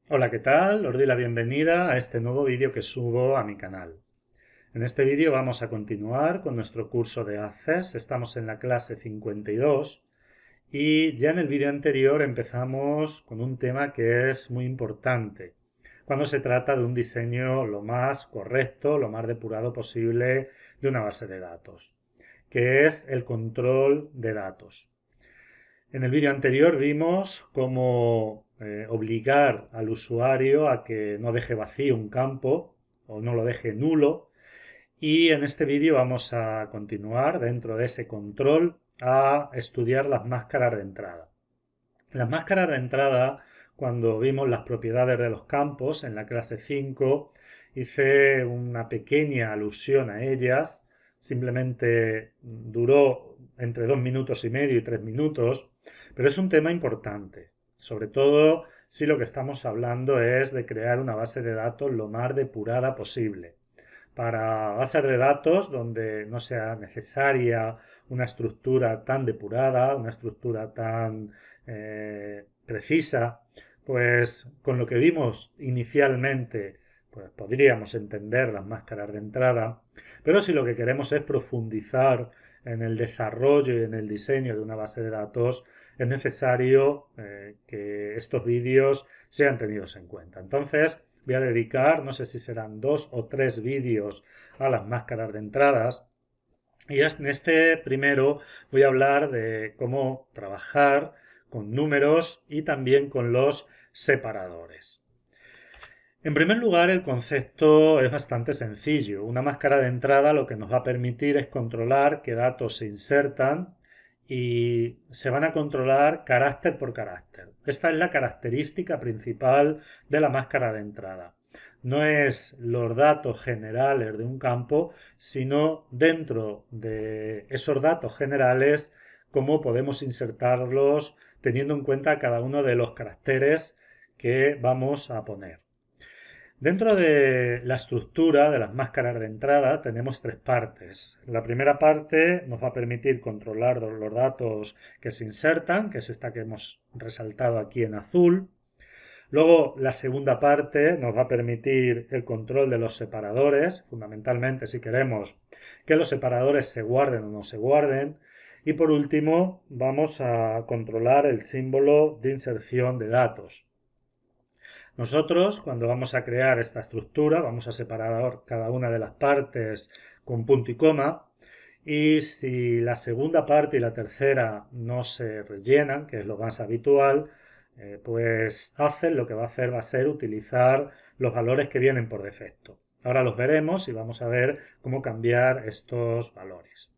Hola, ¿qué tal? Os doy la bienvenida a este nuevo vídeo que subo a mi canal. En este vídeo vamos a continuar con nuestro curso de Access. Estamos en la clase 52 y ya en el vídeo anterior empezamos con un tema que es muy importante cuando se trata de un diseño lo más correcto, lo más depurado posible de una base de datos, que es el control de datos. En el vídeo anterior vimos cómo obligar al usuario a que no deje vacío un campo o no lo deje nulo, y en este vídeo vamos a continuar dentro de ese control a estudiar las máscaras de entrada. Las máscaras de entrada, cuando vimos las propiedades de los campos en la clase 5, hice una pequeña alusión a ellas. Simplemente duró entre 2 minutos y medio y 3 minutos, pero es un tema importante, sobre todo si lo que estamos hablando es de crear una base de datos lo más depurada posible. Para bases de datos donde no sea necesaria una estructura tan depurada, una estructura tan precisa, pues con lo que vimos inicialmente, pues podríamos entender las máscaras de entrada, pero si lo que queremos es profundizar en el desarrollo y en el diseño de una base de datos, es necesario que estos vídeos sean tenidos en cuenta. Entonces, voy a dedicar, no sé si serán 2 o 3 vídeos a las máscaras de entradas. Y en este primero voy a hablar de cómo trabajar con números y también con los separadores. En primer lugar, el concepto es bastante sencillo. Una máscara de entrada lo que nos va a permitir es controlar qué datos se insertan y se van a controlar carácter por carácter. Esta es la característica principal de la máscara de entrada. No es los datos generales de un campo, sino dentro de esos datos generales cómo podemos insertarlos teniendo en cuenta cada uno de los caracteres que vamos a poner. Dentro de la estructura de las máscaras de entrada tenemos 3 partes. La primera parte nos va a permitir controlar los datos que se insertan, que es esta que hemos resaltado aquí en azul. Luego la segunda parte nos va a permitir el control de los separadores, fundamentalmente si queremos que los separadores se guarden o no se guarden. Y por último vamos a controlar el símbolo de inserción de datos. Nosotros, cuando vamos a crear esta estructura, vamos a separar cada una de las partes con punto y coma. Y si la segunda parte y la tercera no se rellenan, que es lo más habitual, pues Access lo que va a hacer va a ser utilizar los valores que vienen por defecto. Ahora los veremos y vamos a ver cómo cambiar estos valores.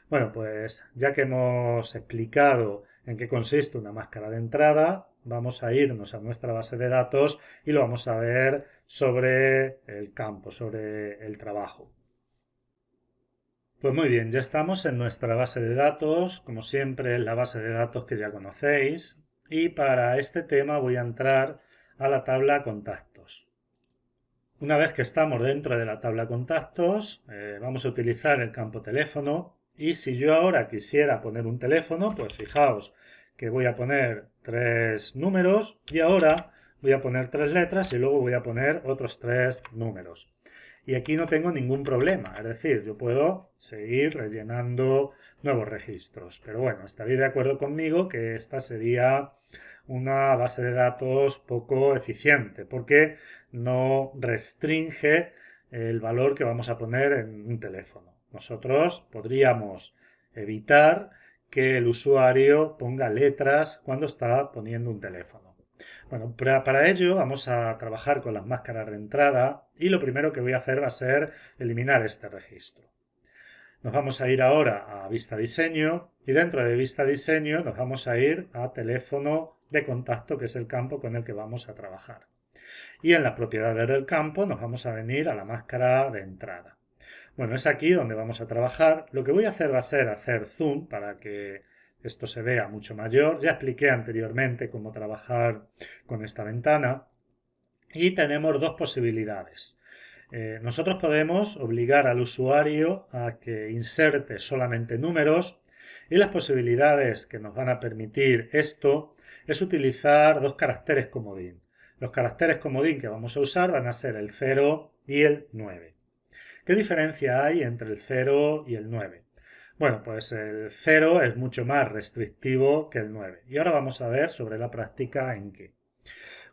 Bueno, pues ya que hemos explicado en qué consiste una máscara de entrada, vamos a irnos a nuestra base de datos y lo vamos a ver sobre el campo, sobre el trabajo. Pues muy bien, ya estamos en nuestra base de datos, como siempre la base de datos que ya conocéis, y para este tema voy a entrar a la tabla contactos. Una vez que estamos dentro de la tabla contactos, vamos a utilizar el campo teléfono, y si yo ahora quisiera poner un teléfono, pues fijaos que voy a poner 3 números y ahora voy a poner 3 letras y luego voy a poner otros 3 números. Y aquí no tengo ningún problema, es decir, yo puedo seguir rellenando nuevos registros. Pero bueno, estaréis de acuerdo conmigo que esta sería una base de datos poco eficiente porque no restringe el valor que vamos a poner en un teléfono. Nosotros podríamos evitar que el usuario ponga letras cuando está poniendo un teléfono. Bueno, para ello vamos a trabajar con las máscaras de entrada y lo primero que voy a hacer va a ser eliminar este registro. Nos vamos a ir ahora a vista diseño y dentro de vista diseño nos vamos a ir a teléfono de contacto, que es el campo con el que vamos a trabajar. Y en las propiedades del campo nos vamos a venir a la máscara de entrada. Bueno, es aquí donde vamos a trabajar. Lo que voy a hacer va a ser hacer zoom para que esto se vea mucho mayor. Ya expliqué anteriormente cómo trabajar con esta ventana y tenemos 2 posibilidades. Nosotros podemos obligar al usuario a que inserte solamente números y las posibilidades que nos van a permitir esto es utilizar 2 caracteres comodín. Los caracteres comodín que vamos a usar van a ser el 0 y el 9. ¿Qué diferencia hay entre el 0 y el 9? Bueno, pues el 0 es mucho más restrictivo que el 9. Y ahora vamos a ver sobre la práctica en qué.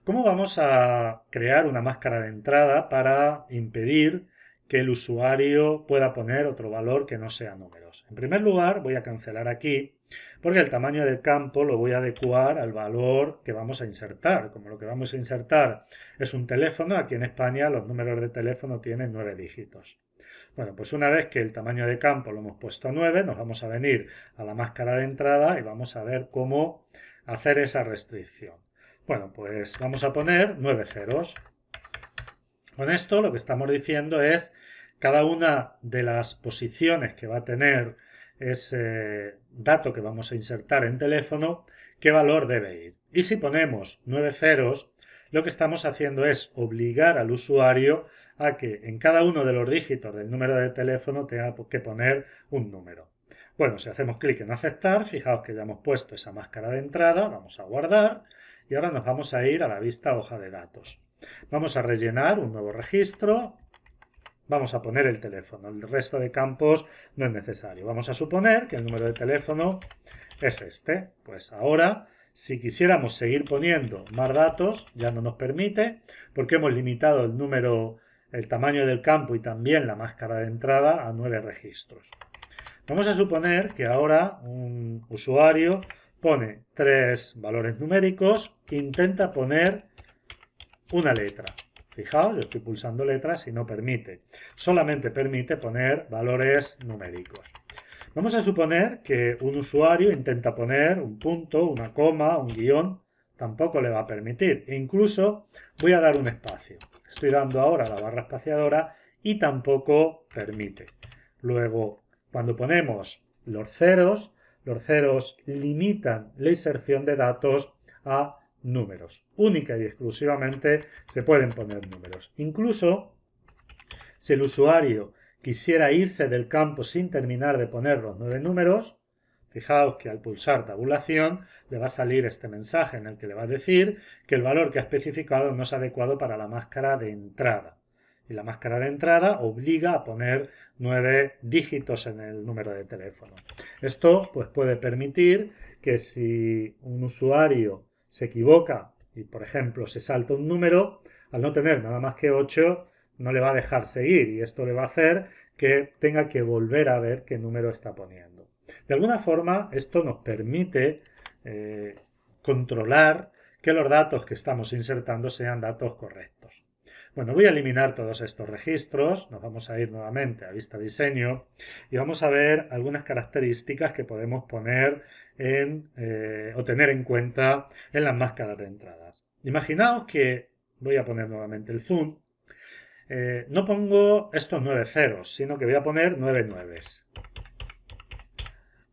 ¿Cómo vamos a crear una máscara de entrada para impedir que el usuario pueda poner otro valor que no sea números? En primer lugar, voy a cancelar aquí porque el tamaño del campo lo voy a adecuar al valor que vamos a insertar. Como lo que vamos a insertar es un teléfono, aquí en España los números de teléfono tienen 9 dígitos. Bueno, pues una vez que el tamaño de campo lo hemos puesto a 9, nos vamos a venir a la máscara de entrada y vamos a ver cómo hacer esa restricción. Bueno, pues vamos a poner 9 ceros. Con esto lo que estamos diciendo es cada una de las posiciones que va a tener ese dato que vamos a insertar en teléfono, qué valor debe ir. Y si ponemos 9 ceros, lo que estamos haciendo es obligar al usuario a que en cada uno de los dígitos del número de teléfono tenga que poner un número. Bueno, si hacemos clic en aceptar, fijaos que ya hemos puesto esa máscara de entrada, vamos a guardar y ahora nos vamos a ir a la vista hoja de datos. Vamos a rellenar un nuevo registro, vamos a poner el teléfono, el resto de campos no es necesario. Vamos a suponer que el número de teléfono es este. Pues ahora, si quisiéramos seguir poniendo más datos, ya no nos permite porque hemos limitado el número, el tamaño del campo y también la máscara de entrada a 9 registros. Vamos a suponer que ahora un usuario pone 3 valores numéricos e intenta poner una letra. Fijaos, yo estoy pulsando letras y no permite. Solamente permite poner valores numéricos. Vamos a suponer que un usuario intenta poner un punto, una coma, un guión. Tampoco le va a permitir. E incluso voy a dar un espacio. Estoy dando ahora la barra espaciadora y tampoco permite. Luego, cuando ponemos los ceros limitan la inserción de datos a números. Única y exclusivamente se pueden poner números. Incluso si el usuario quisiera irse del campo sin terminar de poner los 9 números, fijaos que al pulsar tabulación le va a salir este mensaje en el que le va a decir que el valor que ha especificado no es adecuado para la máscara de entrada. Y la máscara de entrada obliga a poner 9 dígitos en el número de teléfono. Esto pues, puede permitir que si un usuario se equivoca y, por ejemplo, se salta un número, al no tener nada más que 8, no le va a dejar seguir y esto le va a hacer que tenga que volver a ver qué número está poniendo. De alguna forma, esto nos permite controlar que los datos que estamos insertando sean datos correctos. Bueno, voy a eliminar todos estos registros, nos vamos a ir nuevamente a vista diseño y vamos a ver algunas características que podemos poner o tener en cuenta en las máscaras de entradas. Imaginaos que, voy a poner nuevamente el zoom, no pongo estos 9 ceros, sino que voy a poner 9 nueves.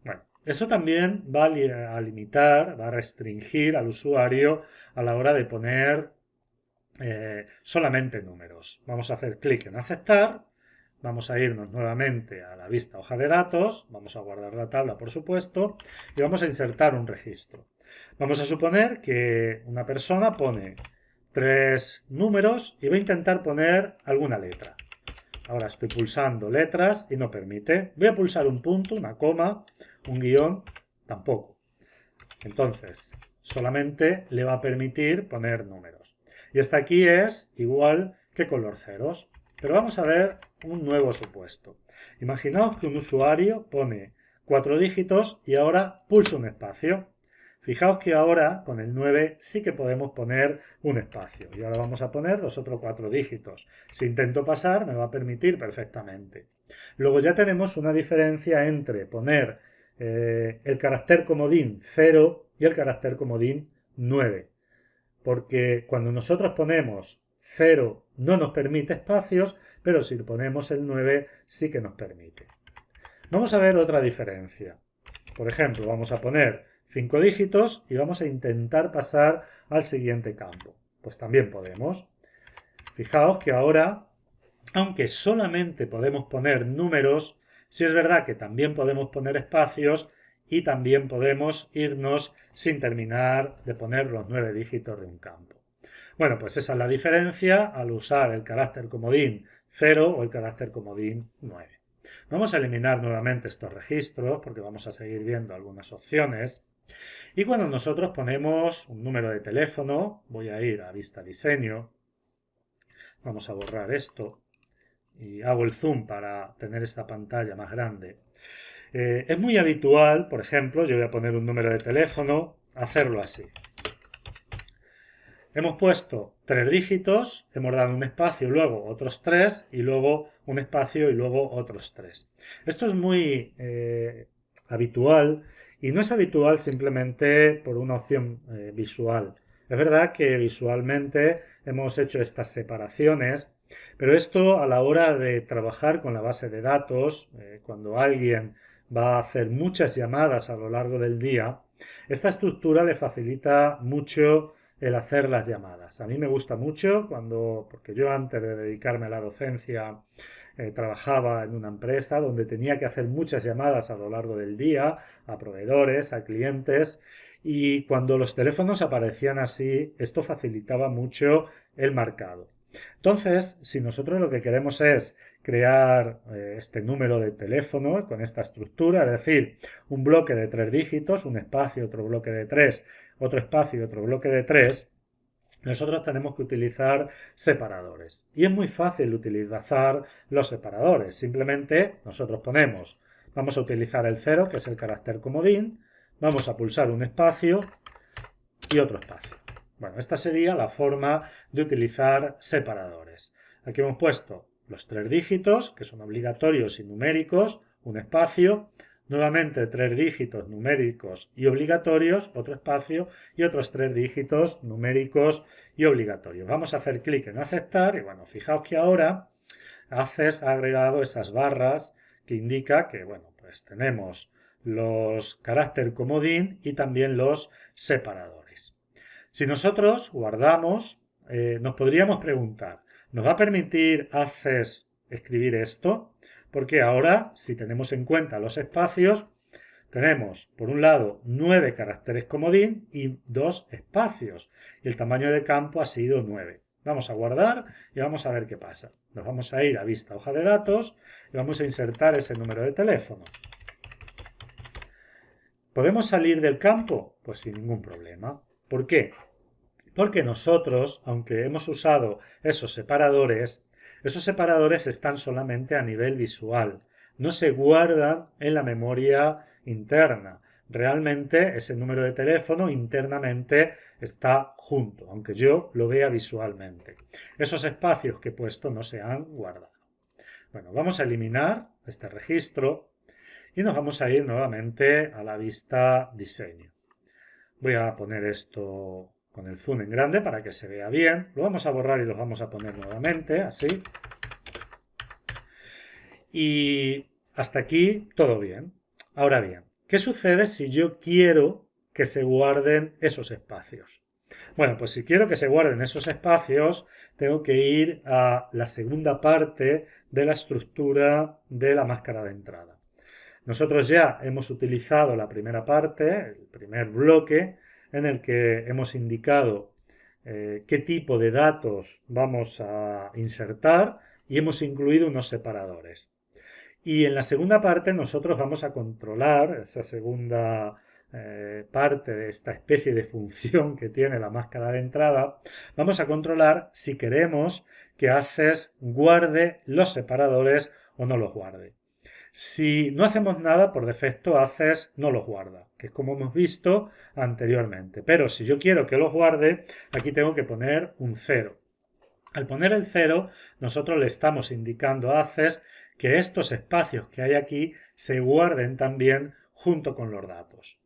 Bueno, esto también va a limitar, va a restringir al usuario a la hora de poner solamente números. Vamos a hacer clic en aceptar, vamos a irnos nuevamente a la vista hoja de datos, vamos a guardar la tabla por supuesto y vamos a insertar un registro. Vamos a suponer que una persona pone 3 números y va a intentar poner alguna letra. Ahora estoy pulsando letras y no permite. Voy a pulsar un punto, una coma, un guión, tampoco. Entonces, solamente le va a permitir poner números. Y hasta aquí es igual que con los ceros. Pero vamos a ver un nuevo supuesto. Imaginaos que un usuario pone 4 dígitos y ahora pulsa un espacio. Fijaos que ahora con el 9 sí que podemos poner un espacio. Y ahora vamos a poner los otros 4 dígitos. Si intento pasar me va a permitir perfectamente. Luego ya tenemos una diferencia entre poner el carácter comodín 0 y el carácter comodín 9. Porque cuando nosotros ponemos 0 no nos permite espacios, pero si ponemos el 9 sí que nos permite. Vamos a ver otra diferencia. Por ejemplo, vamos a poner 5 dígitos y vamos a intentar pasar al siguiente campo. Pues también podemos. Fijaos que ahora, aunque solamente podemos poner números, sí es verdad que también podemos poner espacios y también podemos irnos sin terminar de poner los 9 dígitos de un campo. Bueno, pues esa es la diferencia al usar el carácter comodín 0 o el carácter comodín 9. Vamos a eliminar nuevamente estos registros porque vamos a seguir viendo algunas opciones. Y cuando nosotros ponemos un número de teléfono, voy a ir a vista diseño, vamos a borrar esto y hago el zoom para tener esta pantalla más grande. Es muy habitual, por ejemplo, yo voy a poner un número de teléfono, hacerlo así. Hemos puesto 3 dígitos, hemos dado un espacio, luego otros 3 y luego un espacio y luego otros 3. Esto es muy habitual y no es habitual simplemente por una opción visual. Es verdad que visualmente hemos hecho estas separaciones, pero esto a la hora de trabajar con la base de datos, cuando alguien va a hacer muchas llamadas a lo largo del día, esta estructura le facilita mucho el hacer las llamadas. A mí me gusta mucho porque yo antes de dedicarme a la docencia trabajaba en una empresa donde tenía que hacer muchas llamadas a lo largo del día a proveedores, a clientes, y cuando los teléfonos aparecían así, esto facilitaba mucho el marcado. Entonces, si nosotros lo que queremos es crear este número de teléfono con esta estructura, es decir, un bloque de 3 dígitos, un espacio, otro bloque de 3, otro espacio y otro bloque de 3, nosotros tenemos que utilizar separadores. Y es muy fácil utilizar los separadores. Simplemente nosotros vamos a utilizar el 0, que es el carácter comodín, vamos a pulsar un espacio y otro espacio. Bueno, esta sería la forma de utilizar separadores. Aquí hemos puesto los 3 dígitos, que son obligatorios y numéricos, un espacio, nuevamente 3 dígitos numéricos y obligatorios, otro espacio y otros 3 dígitos numéricos y obligatorios. Vamos a hacer clic en aceptar y bueno, fijaos que ahora Access ha agregado esas barras que indica que bueno, pues tenemos los carácter comodín y también los separadores. Si nosotros guardamos, nos podríamos preguntar, ¿nos va a permitir Access escribir esto? Porque ahora, si tenemos en cuenta los espacios, tenemos, por un lado, 9 caracteres comodín y 2 espacios. Y el tamaño de campo ha sido 9. Vamos a guardar y vamos a ver qué pasa. Nos vamos a ir a vista hoja de datos y vamos a insertar ese número de teléfono. ¿Podemos salir del campo? Pues sin ningún problema. ¿Por qué? Porque nosotros, aunque hemos usado esos separadores están solamente a nivel visual, no se guardan en la memoria interna. Realmente ese número de teléfono internamente está junto, aunque yo lo vea visualmente. Esos espacios que he puesto no se han guardado. Bueno, vamos a eliminar este registro y nos vamos a ir nuevamente a la vista diseño. Voy a poner esto con el zoom en grande para que se vea bien. Lo vamos a borrar y lo vamos a poner nuevamente, así. Y hasta aquí todo bien. Ahora bien, ¿qué sucede si yo quiero que se guarden esos espacios? Bueno, pues si quiero que se guarden esos espacios, tengo que ir a la segunda parte de la estructura de la máscara de entrada. Nosotros ya hemos utilizado la primera parte, el primer bloque, en el que hemos indicado qué tipo de datos vamos a insertar y hemos incluido unos separadores. Y en la segunda parte nosotros vamos a controlar esa segunda parte de esta especie de función que tiene la máscara de entrada. Vamos a controlar si queremos que Access guarde los separadores o no los guarde. Si no hacemos nada, por defecto Access no los guarda, que es como hemos visto anteriormente. Pero si yo quiero que los guarde, aquí tengo que poner un 0. Al poner el 0, nosotros le estamos indicando a Access que estos espacios que hay aquí se guarden también junto con los datos.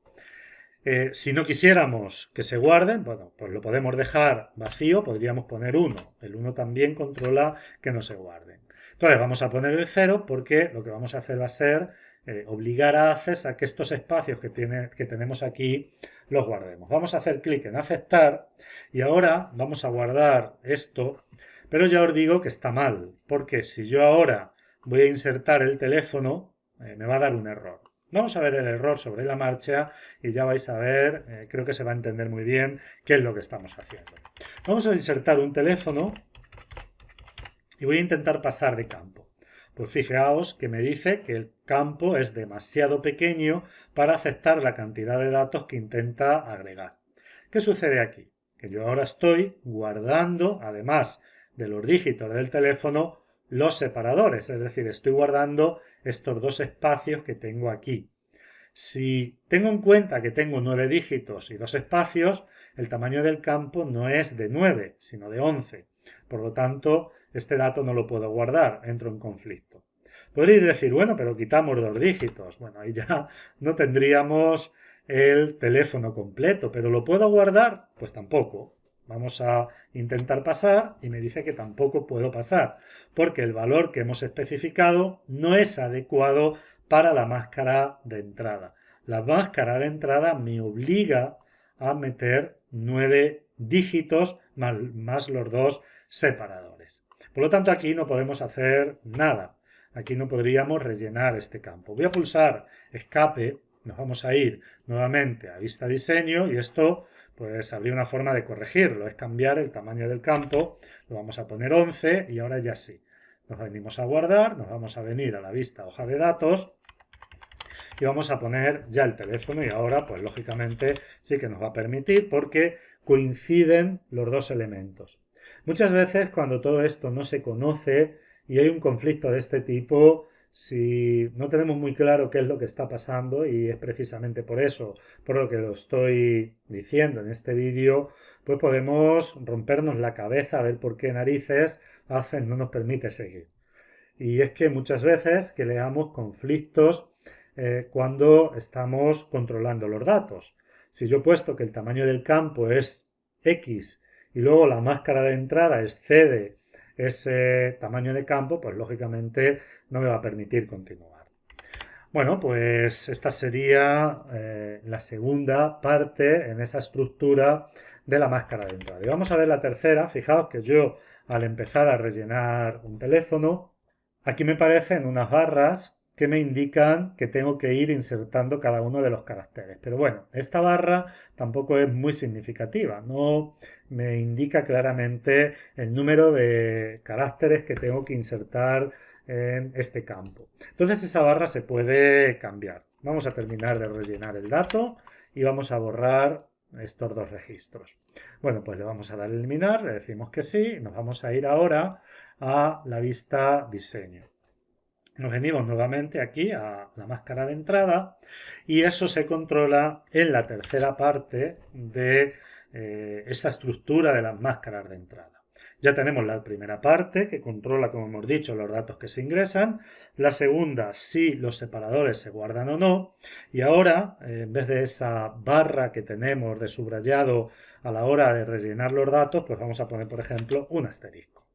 Si no quisiéramos que se guarden, bueno, pues lo podemos dejar vacío, podríamos poner 1. El 1 también controla que no se guarden. Entonces vamos a poner el 0 porque lo que vamos a hacer va a ser obligar a Access a que estos espacios que tenemos aquí los guardemos. Vamos a hacer clic en aceptar y ahora vamos a guardar esto, pero ya os digo que está mal, porque si yo ahora voy a insertar el teléfono, me va a dar un error. Vamos a ver el error sobre la marcha y ya vais a ver, creo que se va a entender muy bien qué es lo que estamos haciendo. Vamos a insertar un teléfono y voy a intentar pasar de campo. Pues fijaos que me dice que el campo es demasiado pequeño para aceptar la cantidad de datos que intenta agregar. ¿Qué sucede aquí? Que yo ahora estoy guardando, además de los dígitos del teléfono, los separadores, es decir, estoy guardando estos dos espacios que tengo aquí. Si tengo en cuenta que tengo 9 dígitos y 2 espacios, el tamaño del campo no es de 9, sino de 11. Por lo tanto, este dato no lo puedo guardar, entro en conflicto. Podréis decir, bueno, pero quitamos 2 dígitos. Bueno, ahí ya no tendríamos el teléfono completo, pero ¿lo puedo guardar? Pues tampoco. Vamos a intentar pasar y me dice que tampoco puedo pasar, porque el valor que hemos especificado no es adecuado para la máscara de entrada. La máscara de entrada me obliga a meter 9 dígitos más los dos separadores. Por lo tanto, aquí no podemos hacer nada. Aquí no podríamos rellenar este campo. Voy a pulsar escape, nos vamos a ir nuevamente a vista diseño y esto pues habría una forma de corregirlo, es cambiar el tamaño del campo, lo vamos a poner 11 y ahora ya sí. Nos venimos a guardar, nos vamos a venir a la vista hoja de datos y vamos a poner ya el teléfono y ahora pues lógicamente sí que nos va a permitir porque coinciden los dos elementos. Muchas veces cuando todo esto no se conoce y hay un conflicto de este tipo, si no tenemos muy claro qué es lo que está pasando y es precisamente por eso, por lo que lo estoy diciendo en este vídeo, pues podemos rompernos la cabeza a ver por qué narices hacen no nos permite seguir. Y es que muchas veces creamos conflictos cuando estamos controlando los datos. Si yo he puesto que el tamaño del campo es X y luego la máscara de entrada excede ese tamaño de campo, pues lógicamente no me va a permitir continuar. Bueno, pues esta sería la segunda parte en esa estructura de la máscara de entrada. Y vamos a ver la tercera. Fijaos que yo al empezar a rellenar un teléfono, aquí me aparecen unas barras que me indican que tengo que ir insertando cada uno de los caracteres. Pero bueno, esta barra tampoco es muy significativa, no me indica claramente el número de caracteres que tengo que insertar en este campo. Entonces esa barra se puede cambiar. Vamos a terminar de rellenar el dato y vamos a borrar estos dos registros. Bueno, pues le vamos a dar a eliminar, le decimos que sí, y nos vamos a ir ahora a la vista diseño. Nos venimos nuevamente aquí a la máscara de entrada y eso se controla en la tercera parte de esa estructura de las máscaras de entrada. Ya tenemos la primera parte que controla, como hemos dicho, los datos que se ingresan. La segunda, si los separadores se guardan o no. Y ahora, en vez de esa barra que tenemos de subrayado a la hora de rellenar los datos, pues vamos a poner, por ejemplo, un asterisco.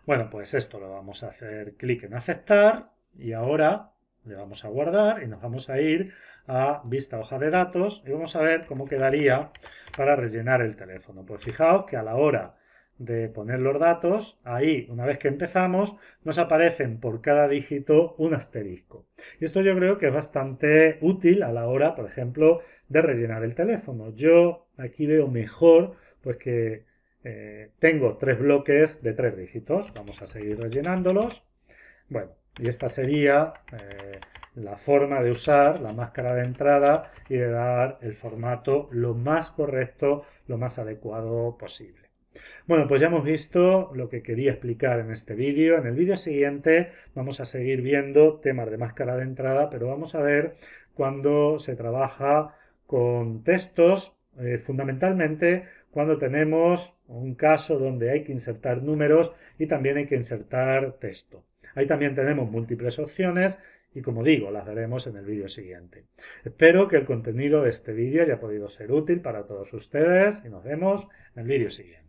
Bueno, pues esto lo vamos a hacer clic en aceptar y ahora le vamos a guardar y nos vamos a ir a vista hoja de datos y vamos a ver cómo quedaría para rellenar el teléfono. Pues fijaos que a la hora de poner los datos, ahí una vez que empezamos nos aparecen por cada dígito un asterisco. Y esto yo creo que es bastante útil a la hora, por ejemplo, de rellenar el teléfono. Yo aquí veo mejor pues que tengo 3 bloques de 3 dígitos. Vamos a seguir rellenándolos. Bueno, y esta sería la forma de usar la máscara de entrada y de dar el formato lo más correcto, lo más adecuado posible. Bueno, pues ya hemos visto lo que quería explicar en este vídeo. En el vídeo siguiente vamos a seguir viendo temas de máscara de entrada, pero vamos a ver cuando se trabaja con textos, fundamentalmente cuando tenemos un caso donde hay que insertar números y también hay que insertar texto. Ahí también tenemos múltiples opciones y como digo, las veremos en el vídeo siguiente. Espero que el contenido de este vídeo haya podido ser útil para todos ustedes y nos vemos en el vídeo siguiente.